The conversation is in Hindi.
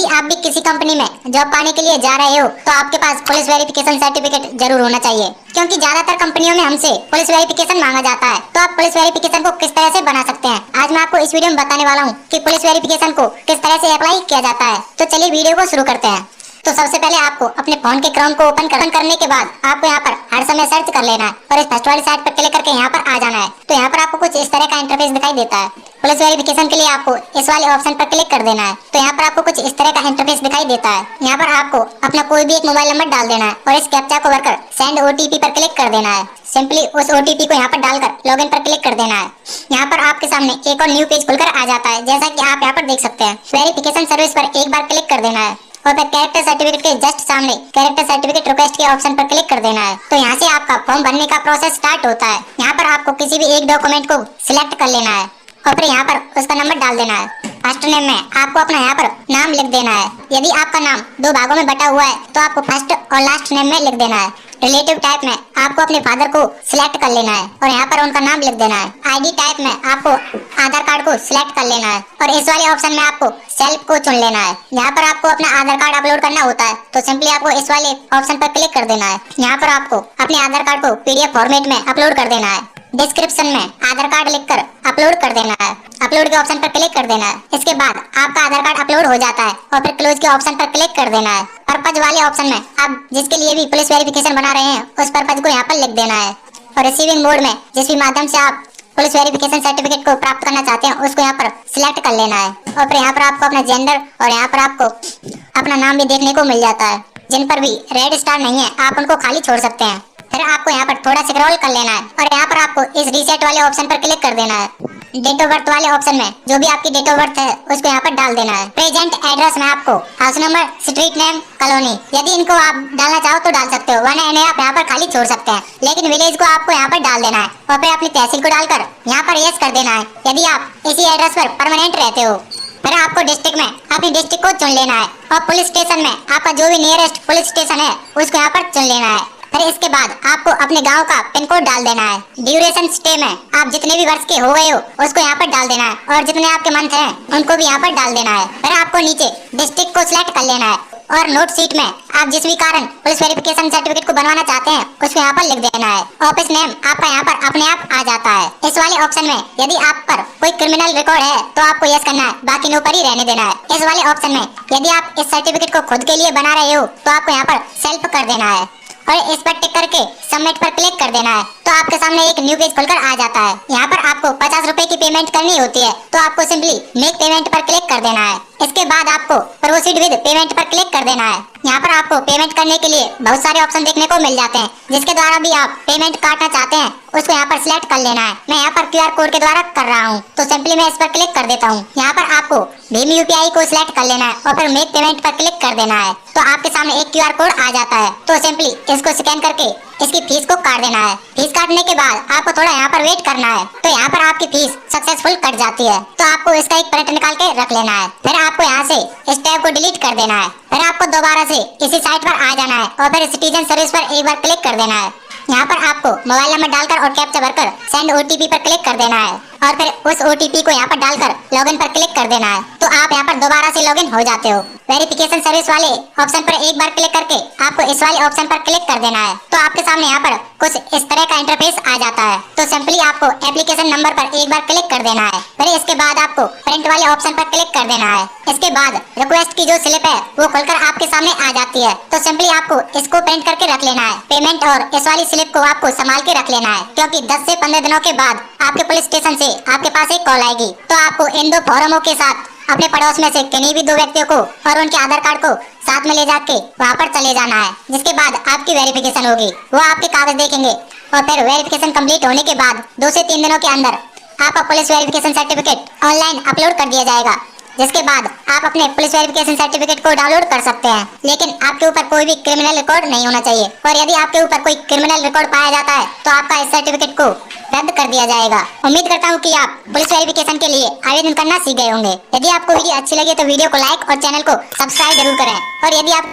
यदि आप भी किसी कंपनी में जॉब पाने के लिए जा रहे हो तो आपके पास पुलिस वेरिफिकेशन सर्टिफिकेट जरूर होना चाहिए, क्योंकि ज्यादातर कंपनियों में हमसे पुलिस वेरिफिकेशन मांगा जाता है। तो आप पुलिस वेरिफिकेशन को किस तरह से बना सकते हैं, आज मैं आपको इस वीडियो में बताने वाला हूँ कि पुलिस वेरिफिकेशन को किस तरह से अप्लाई किया जाता है। तो चलिए वीडियो को शुरू करते हैं। तो सबसे पहले आपको अपने फोन के क्रोम को ओपन करने के बाद आपको यहाँ पर हर समय सर्च कर लेना है और इस फर्स्ट वाली साइट पर क्लिक करके यहाँ पर आ जाना है। तो यहाँ पर आपको कुछ इस तरह का इंटरफेस दिखाई देता है। पुलिस वेरिफिकेशन के लिए आपको इस वाले ऑप्शन पर क्लिक कर देना है। तो यहाँ पर आपको कुछ इस तरह का इंटरफेस दिखाई देता है। यहाँ पर आपको अपना कोई भी एक मोबाइल नंबर डाल देना है और इस कैप्चा को भरकर सेंड ओटीपी पर क्लिक कर देना है। सिंपली उस ओटीपी को यहाँ पर डालकर लॉगिन पर क्लिक कर देना है। यहाँ पर आपके सामने एक और न्यू पेज खुलकर आ जाता है, जैसा कि आप यहाँ पर देख सकते हैं। वेरिफिकेशन सर्विस पर एक बार क्लिक कर देना है और फिर कैरेक्टर सर्टिफिकेट के जस्ट सामने कैरेक्टर सर्टिफिकेट रिक्वेस्ट के ऑप्शन पर क्लिक कर देना है। तो यहाँ से आपका फॉर्म भरने का प्रोसेस स्टार्ट होता है। यहाँ पर आपको किसी भी एक डॉक्यूमेंट को सिलेक्ट कर लेना है और फिर यहाँ पर उसका नंबर डाल देना है। फर्स्ट नेम में आपको अपना यहाँ पर नाम लिख देना है। यदि आपका नाम दो भागों में बटा हुआ है तो आपको फर्स्ट और लास्ट नेम में लिख देना है। रिलेटिव टाइप में आपको अपने फादर को सिलेक्ट कर लेना है और यहाँ पर उनका नाम लिख देना है। आईडी टाइप में आपको आधार कार्ड को सिलेक्ट कर लेना है और इस वाले ऑप्शन में आपको सेल्फ को चुन लेना है। यहाँ पर आपको अपना आधार कार्ड अपलोड करना होता है, तो सिंपली आपको इस वाले ऑप्शन पर क्लिक कर देना है। यहाँ पर आपको अपने आधार कार्ड को पीडीएफ फॉर्मेट में अपलोड कर देना है। डिस्क्रिप्शन में आधार कार्ड लिखकर अपलोड कर देना है। अपलोड के ऑप्शन पर क्लिक कर देना है। इसके बाद आपका आधार कार्ड अपलोड हो जाता है और फिर क्लोज के ऑप्शन पर क्लिक कर देना है। पर्पज वाले ऑप्शन में आप जिसके लिए भी पुलिस वेरिफिकेशन बना रहे हैं उस पर्पज को यहाँ पर लिख देना है और रिसीविंग मोड में जिस भी माध्यम से आप पुलिस वेरिफिकेशन सर्टिफिकेट को प्राप्त करना चाहते हैं उसको यहाँ पर सिलेक्ट कर लेना है और फिर यहाँ पर आपको अपना जेंडर और यहाँ पर आपको अपना नाम भी देखने को मिल जाता है। जिन पर भी रेड स्टार नहीं है आप उनको खाली छोड़ सकते हैं। फिर आपको यहाँ पर थोड़ा स्क्रॉल कर लेना है और यहाँ पर आपको इस रीसेट वाले ऑप्शन पर क्लिक कर देना है। डेट ऑफ बर्थ वाले ऑप्शन में जो भी आपकी डेट ऑफ बर्थ है उसको यहाँ पर डाल देना है। प्रेजेंट एड्रेस में आपको house number, street name, colony यदि इनको आप डालना चाहो तो डाल सकते हो, वरना इन्हें आप यहाँ पर खाली छोड़ सकते हैं। लेकिन विलेज को आपको यहाँ पर डाल देना है और फिर अपनी तहसील को डालकर यहाँ पर यस कर देना है यदि आप इसी एड्रेस पर परमानेंट रहते हो। फिर आपको डिस्ट्रिक्ट में अपनी डिस्ट्रिक्ट को चुन लेना है और पुलिस स्टेशन में आपका जो भी नियरेस्ट पुलिस स्टेशन है उसको यहाँ पर चुन लेना है। फिर इसके बाद आपको अपने गांव का पिन कोड डाल देना है। ड्यूरेशन स्टे में आप जितने भी वर्ष के हो गए हो उसको यहाँ पर डाल देना है और जितने आपके मंथ हैं उनको भी यहाँ पर डाल देना है। फिर आपको नीचे डिस्ट्रिक्ट को सिलेक्ट कर लेना है और नोट शीट में आप जिस भी कारण पुलिस वेरिफिकेशन सर्टिफिकेट को बनवाना चाहते हैं उसको यहाँ पर लिख देना है। ऑफिस नेम आपका यहाँ पर अपने आप आ जाता है। इस वाले ऑप्शन में यदि आप पर कोई क्रिमिनल रिकॉर्ड है तो आपको यस करना है, बाकी नो पर ही रहने देना है। इस वाले ऑप्शन में यदि आप इस सर्टिफिकेट को खुद के लिए बना रहे हो तो आपको यहाँ पर सेल्फ कर देना है और इस पर टिक करके सबमिट पर क्लिक कर देना है। तो आपके सामने एक न्यू पेज खुलकर आ जाता है। यहाँ पर आपको 50 रुपए की पेमेंट करनी होती है, तो आपको सिंपली मेक पेमेंट पर क्लिक कर देना है। इसके बाद आपको प्रोसीड विद पेमेंट पर क्लिक कर देना है। यहाँ पर आपको पेमेंट करने के लिए बहुत सारे ऑप्शन देखने को मिल जाते हैं, जिसके द्वारा भी आप पेमेंट काटना चाहते हैं उसको यहाँ पर सिलेक्ट कर लेना है। मैं यहाँ पर क्यूआर कोड के द्वारा कर रहा हूँ, तो सिंपली मैं इस पर क्लिक कर देता हूँ। यहाँ पर आपको भीम यूपीआई को सिलेक्ट कर लेना है और फिर मेक पेमेंट पर क्लिक कर देना है। तो आपके सामने एक क्यूआर कोड आ जाता है, तो सिंपली इसको स्कैन करके इसकी फीस को काट देना है। फीस काटने के बाद आपको थोड़ा यहाँ पर वेट करना है, तो यहाँ पर आपकी फीस सक्सेसफुल कट जाती है। तो आपको इसका एक प्रिंट निकाल के रख लेना है। फिर आपको यहाँ से इस टैब को डिलीट कर देना है। फिर आपको दोबारा से इसी साइट पर आ जाना है और फिर सिटीजन सर्विस पर एक बार क्लिक कर देना है। यहाँ पर आपको मोबाइल नंबर डालकर और कैप्चा भरकर सेंड ओटीपी पर क्लिक कर देना है और फिर उस ओटीपी को यहाँ पर डालकर लॉगिन पर क्लिक कर देना है। तो आप यहाँ पर दोबारा से लॉगिन हो जाते हो। वेरिफिकेशन सर्विस वाले ऑप्शन पर एक बार क्लिक करके आपको इस वाले ऑप्शन पर क्लिक कर देना है। तो आपके सामने यहाँ पर कुछ इस तरह का इंटरफेस आ जाता है। तो सिंपली आपको एप्लीकेशन नंबर पर एक बार क्लिक कर देना है। फिर इसके बाद आपको प्रिंट वाले ऑप्शन पर क्लिक कर देना है। इसके बाद रिक्वेस्ट की जो स्लिप है वो खुलकर आपके सामने आ जाती है। तो सिंपली आपको इसको प्रिंट करके रख लेना है। पेमेंट और इस वाली स्लिप को आपको संभाल के रख लेना है, क्योंकि 10 से 15 दिनों के बाद आपके पुलिस स्टेशन से आपके पास एक कॉल आएगी। तो आपको इन दो फॉर्मों के साथ अपने पड़ोस में से किन्हीं भी दो व्यक्तियों को और उनके आधार कार्ड को साथ में ले जाके वहाँ पर चले जाना है, जिसके बाद आपकी वेरिफिकेशन होगी। वो आपके कागज देखेंगे और फिर वेरिफिकेशन कंप्लीट होने के बाद 2 से 3 दिनों के अंदर आपका police verification certificate online upload कर दिया जाएगा, जिसके बाद आप अपने पुलिस वेरिफिकेशन सर्टिफिकेट को डाउनलोड कर सकते हैं। लेकिन आपके ऊपर कोई भी क्रिमिनल रिकॉर्ड नहीं होना चाहिए, और यदि आपके ऊपर कोई क्रिमिनल रिकॉर्ड पाया जाता है तो आपका इस सर्टिफिकेट को रद्द कर दिया जाएगा। उम्मीद करता हूँ कि आप पुलिस वेरिफिकेशन के लिए आवेदन करना सीख गए होंगे। यदि आपको वीडियो अच्छी लगी तो वीडियो को लाइक और चैनल को सब्सक्राइब जरूर करें। और यदि आप